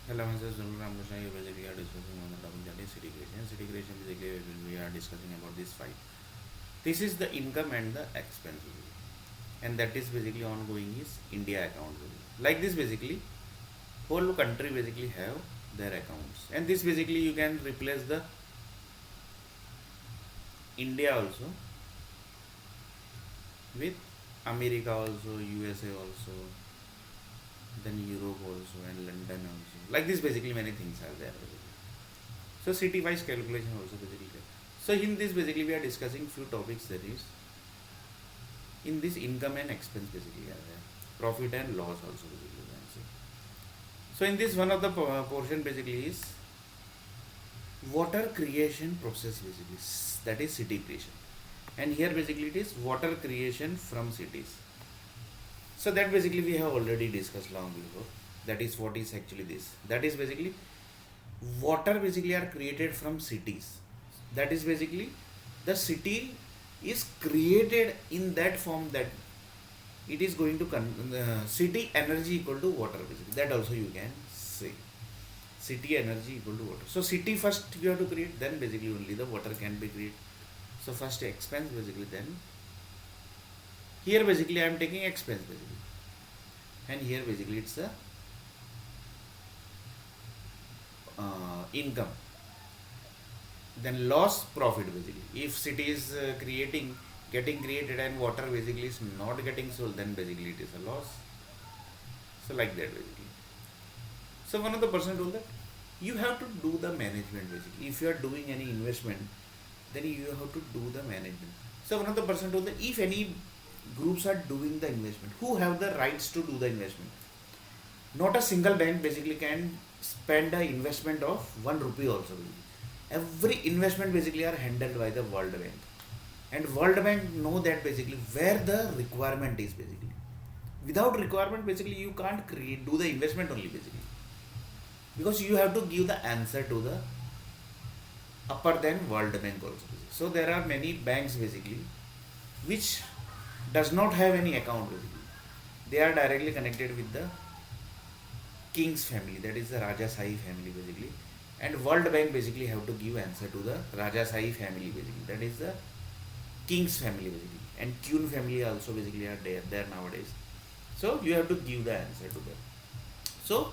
Hello, myself is Zul Ramakrishna. Here basically we are discussing on the topic that is city creation. City creation basically we are discussing about this five. This is the income and the expense, and that is basically ongoing is India account. Like this basically, whole country basically have their accounts, and this basically you can replace the India also with America also, USA also, then Europe also, and London also. Like this basically many things are there. So city wise calculation also basically there. So in this basically we are discussing few topics, that is in this income and expense basically are there. Profit and loss also basically you can say. So in this one of the portion basically is water creation process basically, that is city creation, and here basically it is water creation from cities. So that basically we have already discussed long before. That is what is actually this. That is basically water basically are created from cities. That is basically the city is created in that form that it is going to city energy equal to water basically. That also you can say city energy equal to water. So city first you have to create, then basically only the water can be created. So first expense basically, then here basically I am taking expense basically, and here basically it's the income, then loss profit basically. If city is creating getting created and water basically is not getting sold, then basically it is a loss. So like that basically. So one of the person told that you have to do the management basically. If you are doing any investment, then you have to do the management. So one of the person told that if any groups are doing the investment, who have the rights to do the investment? Not a single bank basically can spend an investment of 1 rupee also. Every investment basically are handled by the World Bank, and World Bank know that basically where the requirement is basically. Without requirement basically you can't create do the investment only basically, because you have to give the answer to the upper than World Bank also. So there are many banks basically which does not have any account basically. They are directly connected with the king's family, that is the Rajashahi family basically, and World Bank basically have to give answer to the Rajashahi family basically, that is the king's family basically, and Queen family also basically are there nowadays. So you have to give the answer to them. So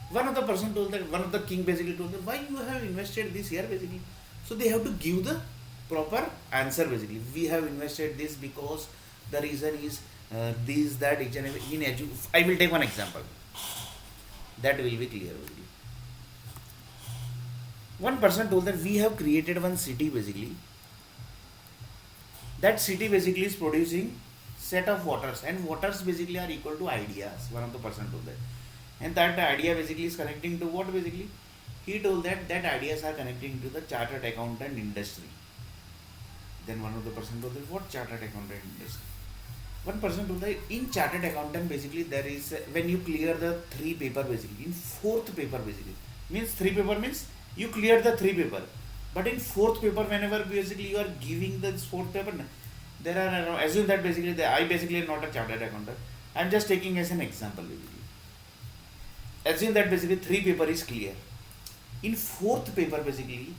one of the person told that, one of the king basically told that, why you have invested this here basically. So they have to give the proper answer basically. We have invested this because the reason is this, that, each and every in I will take one example that will be clear basically. One person told that we have created one city basically. That city basically is producing set of waters, and waters basically are equal to ideas. One of the person told that, and that idea basically is connecting to what basically. He told that that ideas are connecting to the chartered accountant industry. Then one of the person told that, what chartered accountant industry? One person told that in chartered accountant basically there is when you clear the three paper basically, in fourth paper basically, means three paper means you clear the three paper, but in fourth paper whenever basically you are giving the fourth paper, there are assume that basically I basically am not a chartered accountant, I am just taking as an example basically. Assume that basically three paper is clear. In fourth paper basically,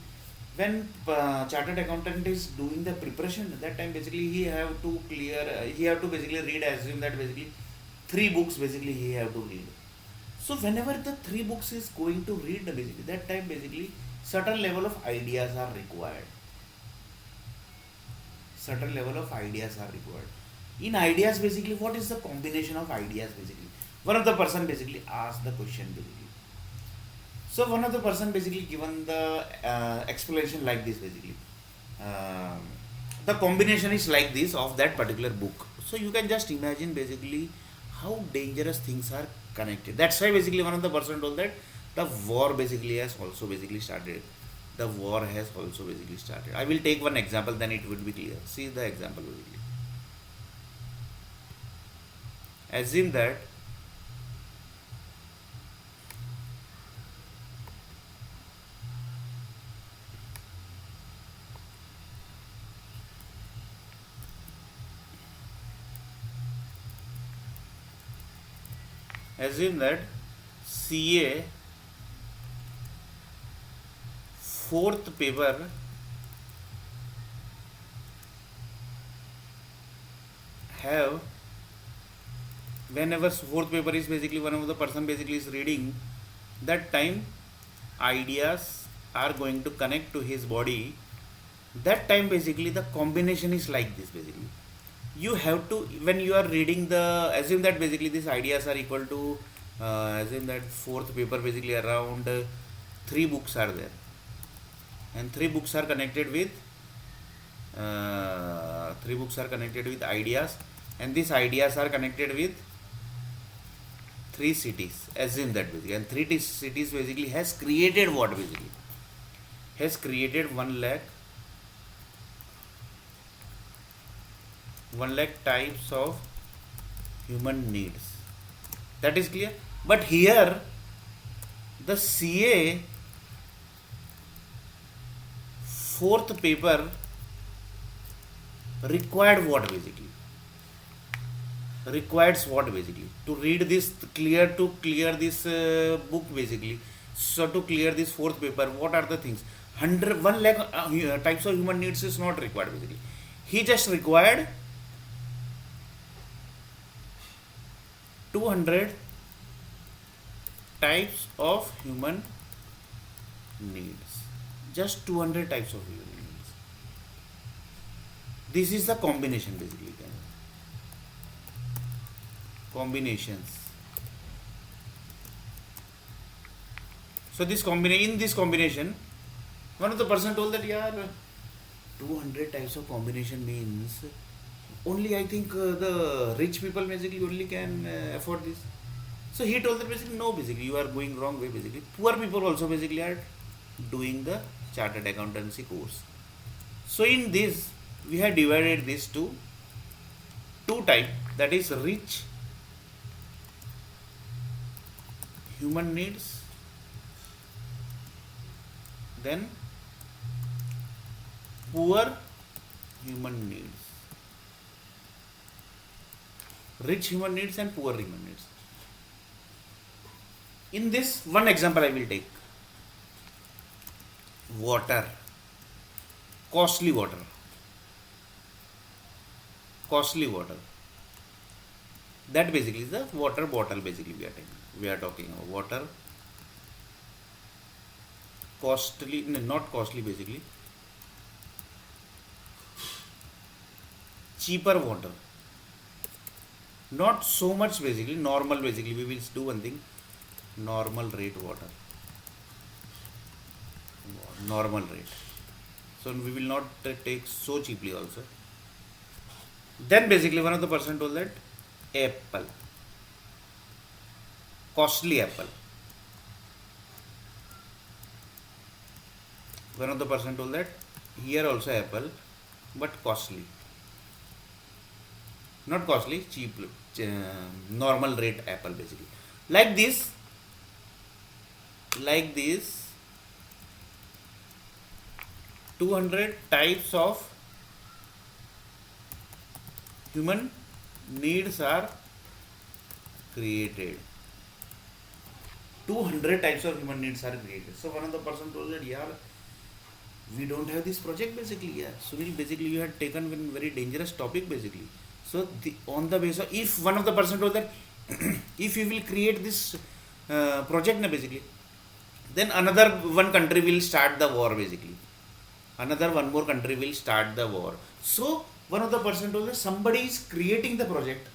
when chartered accountant is doing the preparation, that time basically he have to clear he have to basically read, assume that basically three books basically he have to read. So whenever the three books is going to read basically, that time basically certain level of ideas are required. Certain level of ideas are required. In ideas basically, what is the combination of ideas basically? One of the person basically asked the question basically. So one of the person basically given the explanation like this basically. Um, the combination is like this of that particular book. So you can just imagine basically how dangerous things are connected. That's why basically one of the person told that the war basically has also basically started. The war has also basically started. I will take one example, then it would be clear. See the example basically. Assume that assume that CA fourth paper have, whenever fourth paper is basically one of the person basically is reading, that time ideas are going to connect to his body. That time basically the combination is like this basically. You have to, when you are reading the, assume that basically these ideas are equal to, assume that fourth paper basically around three books are there, and three books are connected with ideas, and these ideas are connected with three cities. Assume that basically, and three cities basically has created what basically? Has created 1 lakh types of human needs. That is clear. But here the CA fourth paper required what basically? Requires what basically? To read this, to clear this book basically. So to clear this fourth paper, what are the things? 1 lakh types of human needs is not required basically. He just required 200 types of human needs. Just 200 types of human needs. This is the combination basically. Combinations. So in this combination, one of the person told that, yeah, 200 types of combination means only I think the rich people basically only can afford this. So he told that basically no, basically you are going wrong way basically. Poor people also basically are doing the chartered accountancy course. So in this we have divided this to two types, that is rich human needs, then poor human needs. Rich human needs and poor human needs. In this, one example I will take. Water. Costly water. Costly water. That basically is the water bottle basically we are talking about. Water. Costly, no, not costly basically. Cheaper water. Not so much basically, normal basically. We will do one thing. Normal rate water. Normal rate. So we will not take so cheaply also. Then basically one of the person told that apple. Costly apple. One of the person told that here also apple, but costly. Not costly, cheap, normal rate apple basically. Like this, 200 types of human needs are created. 200 types of human needs are created. So one of the person told that, yeah, we don't have this project basically. Yeah, Sunil, basically you had taken one very dangerous topic basically. So on the basis of, if one of the person told that if you will create this project basically, then another one country will start the war basically. Another one more country will start the war. So one of the person told that somebody is creating the project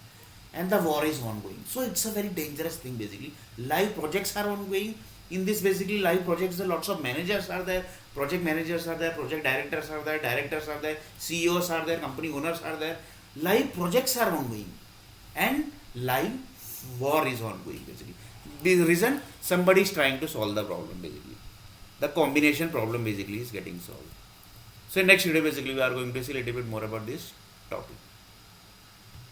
and the war is ongoing. So it's a very dangerous thing basically. Live projects are ongoing. In this basically live projects, lots of managers are there, project managers are there, project directors are there, CEOs are there, company owners are there. Live projects are ongoing and live war is ongoing basically. The reason somebody is trying to solve the problem basically. The combination problem basically is getting solved. So in next video basically we are going to see a little bit more about this topic.